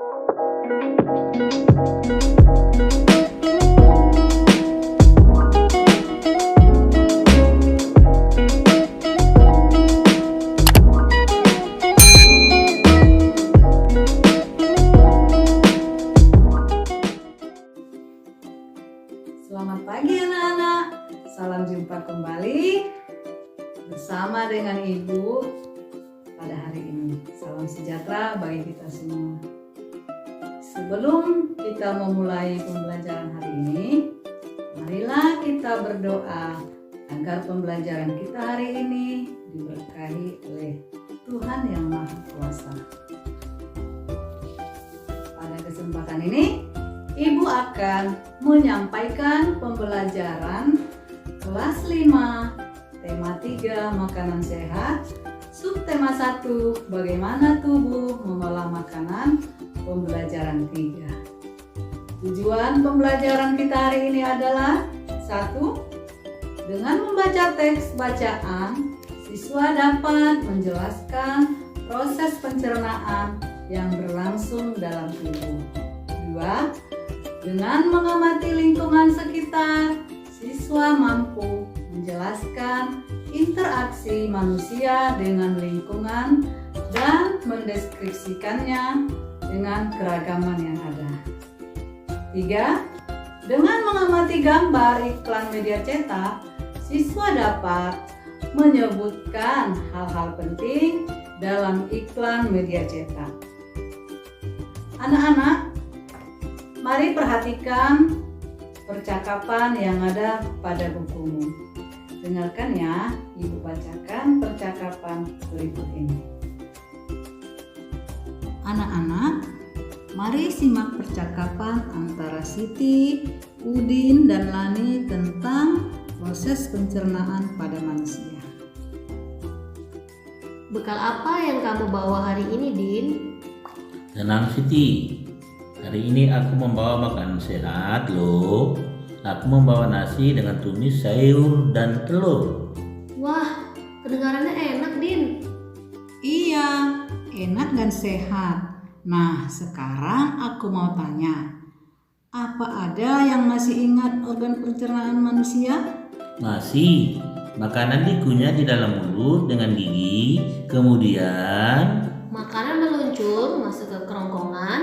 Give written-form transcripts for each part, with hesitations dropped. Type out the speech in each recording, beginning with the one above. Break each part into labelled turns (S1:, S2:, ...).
S1: Selamat pagi anak-anak, salam jumpa kembali bersama dengan Ibu pada hari ini. Salam sejahtera bagi kita semua. Sebelum kita memulai pembelajaran hari ini, marilah kita berdoa agar pembelajaran kita hari ini diberkahi oleh Tuhan yang Maha Kuasa. Pada kesempatan ini, Ibu akan menyampaikan pembelajaran kelas 5, tema 3, makanan sehat, subtema 1, bagaimana tubuh mengolah makanan, pembelajaran 3. Tujuan pembelajaran kita hari ini adalah 1. Dengan membaca teks bacaan, siswa dapat menjelaskan proses pencernaan yang berlangsung dalam tubuh. 2. Dengan mengamati lingkungan sekitar, siswa mampu menjelaskan interaksi manusia dengan lingkungan dan mendeskripsikannya dengan keragaman yang ada. 3. Dengan mengamati gambar iklan media cetak, siswa dapat menyebutkan hal-hal penting dalam iklan media cetak. Anak-anak, mari perhatikan percakapan yang ada pada bukumu. Dengarkan ya, Ibu bacakan percakapan berikut ini. Anak-anak, mari simak percakapan antara Siti, Udin, dan Lani tentang proses pencernaan pada manusia.
S2: Bekal apa yang kamu bawa hari ini, Din?
S3: Tenang Siti, hari ini aku membawa makanan sehat loh. Aku membawa nasi dengan tumis sayur dan telur.
S2: Wah, kedengarannya enak, Din.
S1: Iya, enak dan sehat. Nah, sekarang aku mau tanya, apa ada yang masih ingat organ pencernaan manusia?
S3: Masih, makanan dikunyah di dalam mulut dengan gigi, kemudian
S2: Makanan meluncur masuk ke kerongkongan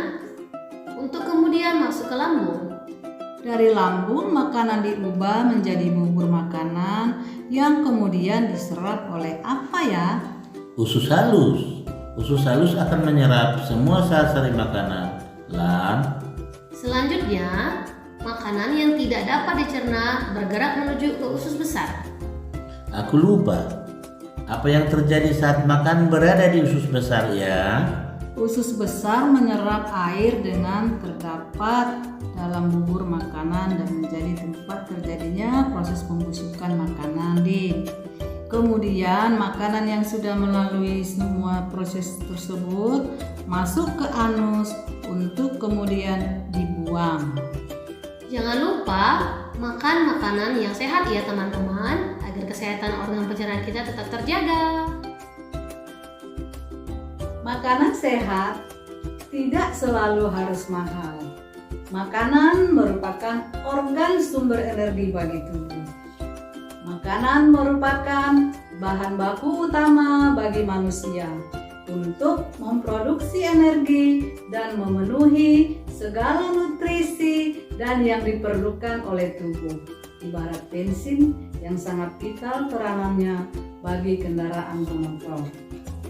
S2: untuk kemudian masuk ke lambung.
S1: Dari lambung, makanan diubah menjadi bubur makanan yang kemudian diserap oleh apa ya?
S3: usus halus. Usus halus akan menyerap semua sari-sari makanan.
S2: Selanjutnya, makanan yang tidak dapat dicerna bergerak menuju ke usus besar.
S3: Aku lupa. Apa yang terjadi saat makan berada di usus besar ya?
S1: Usus besar menyerap air dengan terdapat dalam bubur makanan dan menjadi tempat terjadinya proses pembusukan makanan. Kemudian makanan yang sudah melalui semua proses tersebut masuk ke anus untuk kemudian dibuang.
S2: Jangan lupa makan makanan yang sehat ya teman-teman, agar kesehatan organ pencernaan kita tetap terjaga.
S1: Makanan sehat tidak selalu harus mahal. Makanan merupakan organ sumber energi bagi tubuh. Makanan merupakan bahan baku utama bagi manusia untuk memproduksi energi dan memenuhi segala nutrisi dan yang diperlukan oleh tubuh. Ibarat bensin yang sangat vital peranannya bagi kendaraan bermotor.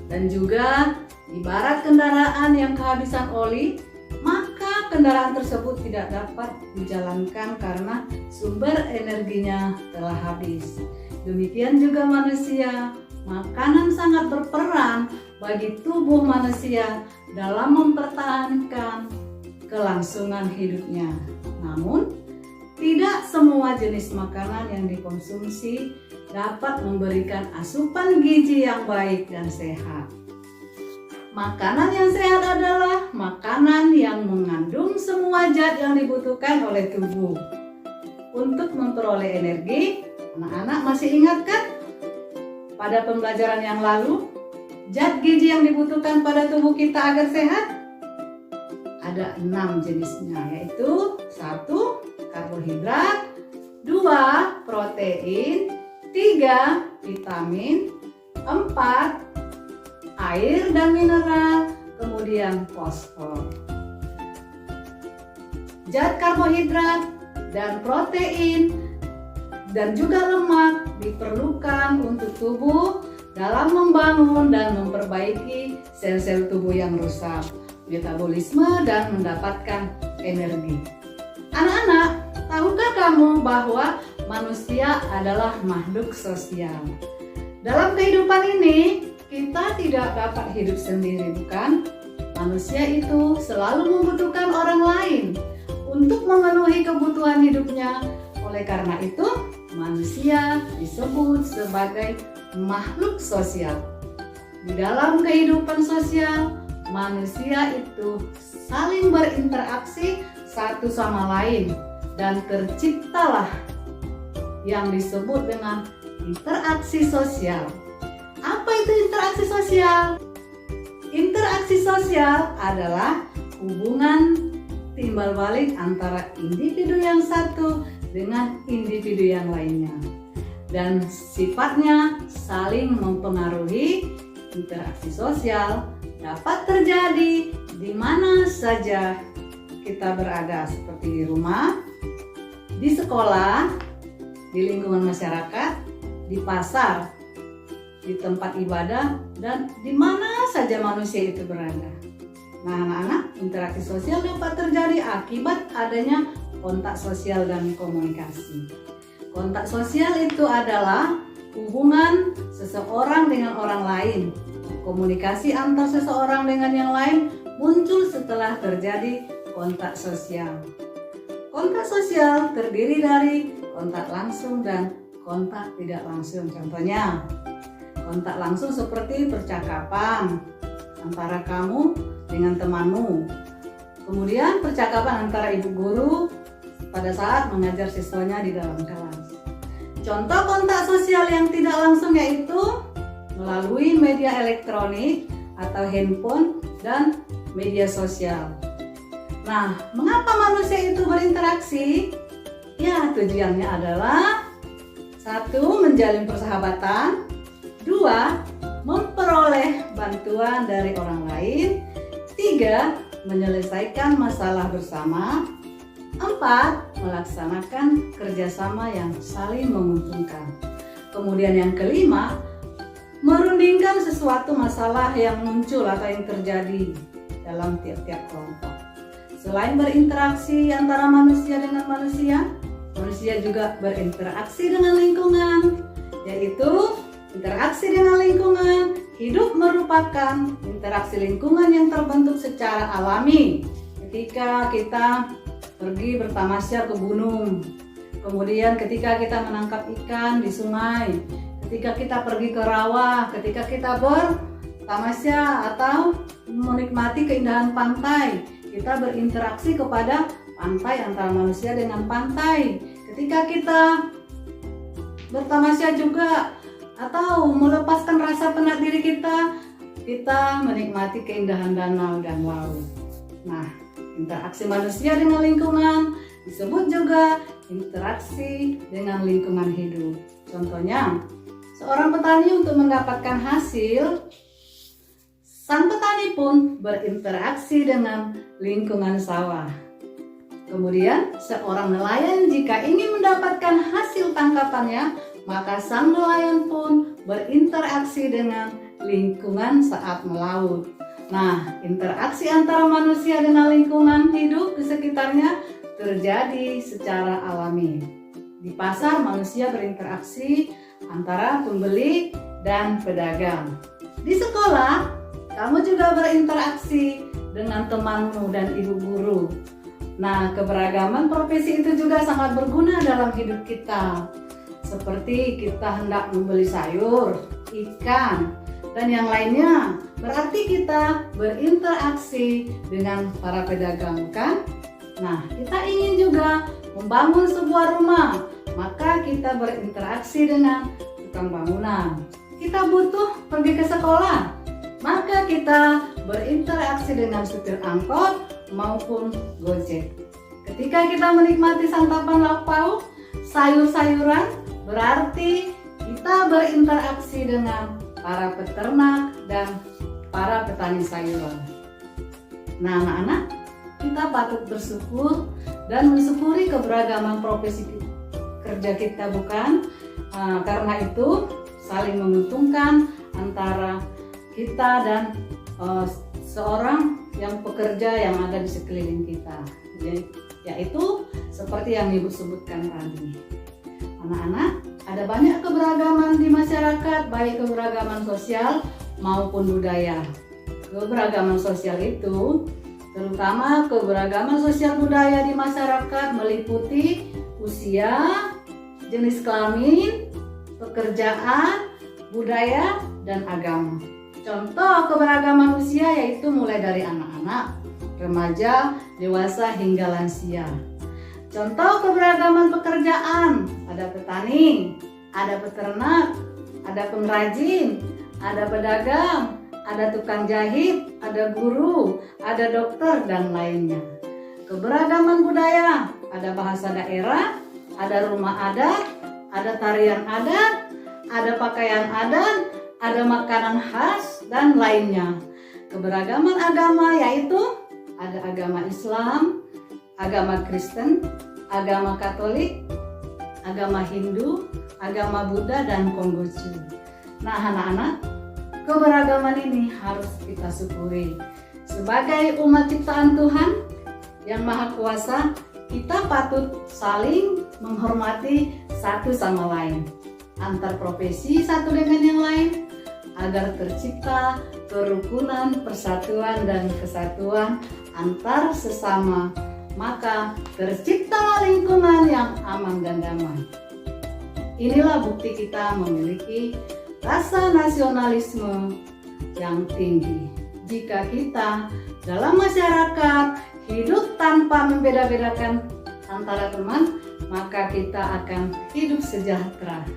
S1: Dan juga ibarat kendaraan yang kehabisan oli, maka kendaraan tersebut tidak dapat dijalankan karena sumber energinya telah habis. Demikian juga manusia, makanan sangat berperan bagi tubuh manusia dalam mempertahankan kelangsungan hidupnya. Namun, tidak semua jenis makanan yang dikonsumsi dapat memberikan asupan gizi yang baik dan sehat. Makanan yang sehat adalah makanan yang mengandung semua zat yang dibutuhkan oleh tubuh. Untuk memperoleh energi, anak-anak masih ingat kan? Pada pembelajaran yang lalu, zat gizi yang dibutuhkan pada tubuh kita agar sehat ada 6 jenisnya, yaitu 1. Karbohidrat, 2. Protein, 3. Vitamin, 4. Air dan mineral, kemudian fosfor. Zat karbohidrat dan protein dan juga lemak diperlukan untuk tubuh dalam membangun dan memperbaiki sel-sel tubuh yang rusak, metabolisme, dan mendapatkan energi. Anak-anak, tahukah kamu bahwa manusia adalah makhluk sosial? Dalam kehidupan ini, kita tidak dapat hidup sendiri, bukan? Manusia itu selalu membutuhkan orang lain untuk memenuhi kebutuhan hidupnya. Oleh karena itu, manusia disebut sebagai makhluk sosial. Di dalam kehidupan sosial, manusia itu saling berinteraksi satu sama lain dan terciptalah yang disebut dengan interaksi sosial. Apa itu interaksi sosial? Interaksi sosial adalah hubungan timbal balik antara individu yang satu dengan individu yang lainnya, dan sifatnya saling mempengaruhi. Interaksi sosial dapat terjadi di mana saja kita berada, seperti di rumah, di sekolah, di lingkungan masyarakat, di pasar, di tempat ibadah, dan di mana saja manusia itu berada. Nah, anak-anak, interaksi sosial dapat terjadi akibat adanya kontak sosial dan komunikasi. Kontak sosial itu adalah hubungan seseorang dengan orang lain. Komunikasi antar seseorang dengan yang lain muncul setelah terjadi kontak sosial. Kontak sosial terdiri dari kontak langsung dan kontak tidak langsung. Contohnya, kontak langsung seperti percakapan antara kamu dengan temanmu. Kemudian percakapan antara ibu guru pada saat mengajar siswanya di dalam kelas. Contoh kontak sosial yang tidak langsung yaitu melalui media elektronik atau handphone dan media sosial. Nah, mengapa manusia itu berinteraksi? Ya, tujuannya adalah 1. Menjalin persahabatan, 2. Memperoleh bantuan dari orang lain, 3. Menyelesaikan masalah bersama, 4. Melaksanakan kerjasama yang saling menguntungkan. Kemudian yang kelima, merundingkan sesuatu masalah yang muncul atau yang terjadi dalam tiap-tiap kelompok. Selain berinteraksi antara manusia dengan manusia, manusia juga berinteraksi dengan lingkungan, yaitu interaksi dengan lingkungan. Hidup merupakan interaksi lingkungan yang terbentuk secara alami. Ketika kita pergi bertamasya ke gunung, kemudian ketika kita menangkap ikan di sungai, ketika kita pergi ke rawa, ketika kita bertamasya atau menikmati keindahan pantai, kita berinteraksi kepada pantai, antara manusia dengan pantai. Ketika kita bertamasya juga atau melepaskan rasa penat diri kita menikmati keindahan danau dan laut. Nah, interaksi manusia dengan lingkungan disebut juga interaksi dengan lingkungan hidup. Contohnya, seorang petani untuk mendapatkan hasil, sang petani pun berinteraksi dengan lingkungan sawah. Kemudian, seorang nelayan jika ingin mendapatkan hasil tangkapannya, maka sang nelayan pun berinteraksi dengan lingkungan saat melaut. Nah, interaksi antara manusia dengan lingkungan hidup di sekitarnya terjadi secara alami. Di pasar, manusia berinteraksi antara pembeli dan pedagang. Di sekolah, kamu juga berinteraksi dengan temanmu dan ibu guru. Nah, keberagaman profesi itu juga sangat berguna dalam hidup kita. Seperti kita hendak membeli sayur, ikan, dan yang lainnya. Berarti kita berinteraksi dengan para pedagang, kan? Nah, kita ingin juga membangun sebuah rumah, maka kita berinteraksi dengan tukang bangunan. Kita butuh pergi ke sekolah, maka kita berinteraksi dengan supir angkot maupun Gojek. Ketika kita menikmati santapan lauk pauk, sayur-sayuran, berarti kita berinteraksi dengan para peternak dan para petani sayuran. Nah, anak-anak, kita patut bersyukur dan mensyukuri keberagaman profesi kerja kita, bukan? Karena itu saling menguntungkan antara kita dan seorang yang pekerja yang ada di sekeliling kita, yaitu seperti yang Ibu sebutkan tadi. Anak-anak, ada banyak keberagaman di masyarakat, baik keberagaman sosial maupun budaya. Keberagaman sosial itu, terutama keberagaman sosial budaya di masyarakat, meliputi usia, jenis kelamin, pekerjaan, budaya, dan agama. Contoh keberagaman usia yaitu mulai dari anak-anak, remaja, dewasa, hingga lansia. Contoh keberagaman pekerjaan, ada petani, ada peternak, ada pengrajin, ada pedagang, ada tukang jahit, ada guru, ada dokter, dan lainnya. Keberagaman budaya, ada bahasa daerah, ada rumah adat, ada tarian adat, ada pakaian adat, ada makanan khas, dan lainnya. Keberagaman agama yaitu ada agama Islam, agama Kristen, agama Katolik, agama Hindu, agama Buddha, dan Konghucu. Nah, anak-anak, keberagaman ini harus kita syukuri. Sebagai umat ciptaan Tuhan yang Maha Kuasa, kita patut saling menghormati satu sama lain, antar profesi satu dengan yang lain, agar tercipta kerukunan, persatuan, dan kesatuan antar sesama. Maka terciptalah lingkungan yang aman dan damai. Inilah bukti kita memiliki rasa nasionalisme yang tinggi. Jika kita dalam masyarakat hidup tanpa membeda-bedakan antara teman, maka kita akan hidup sejahtera.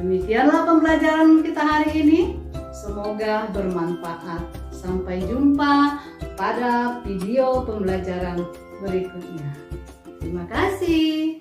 S1: Demikianlah pembelajaran kita hari ini. Semoga bermanfaat. Sampai jumpa pada video pembelajaran berikutnya. Terima kasih.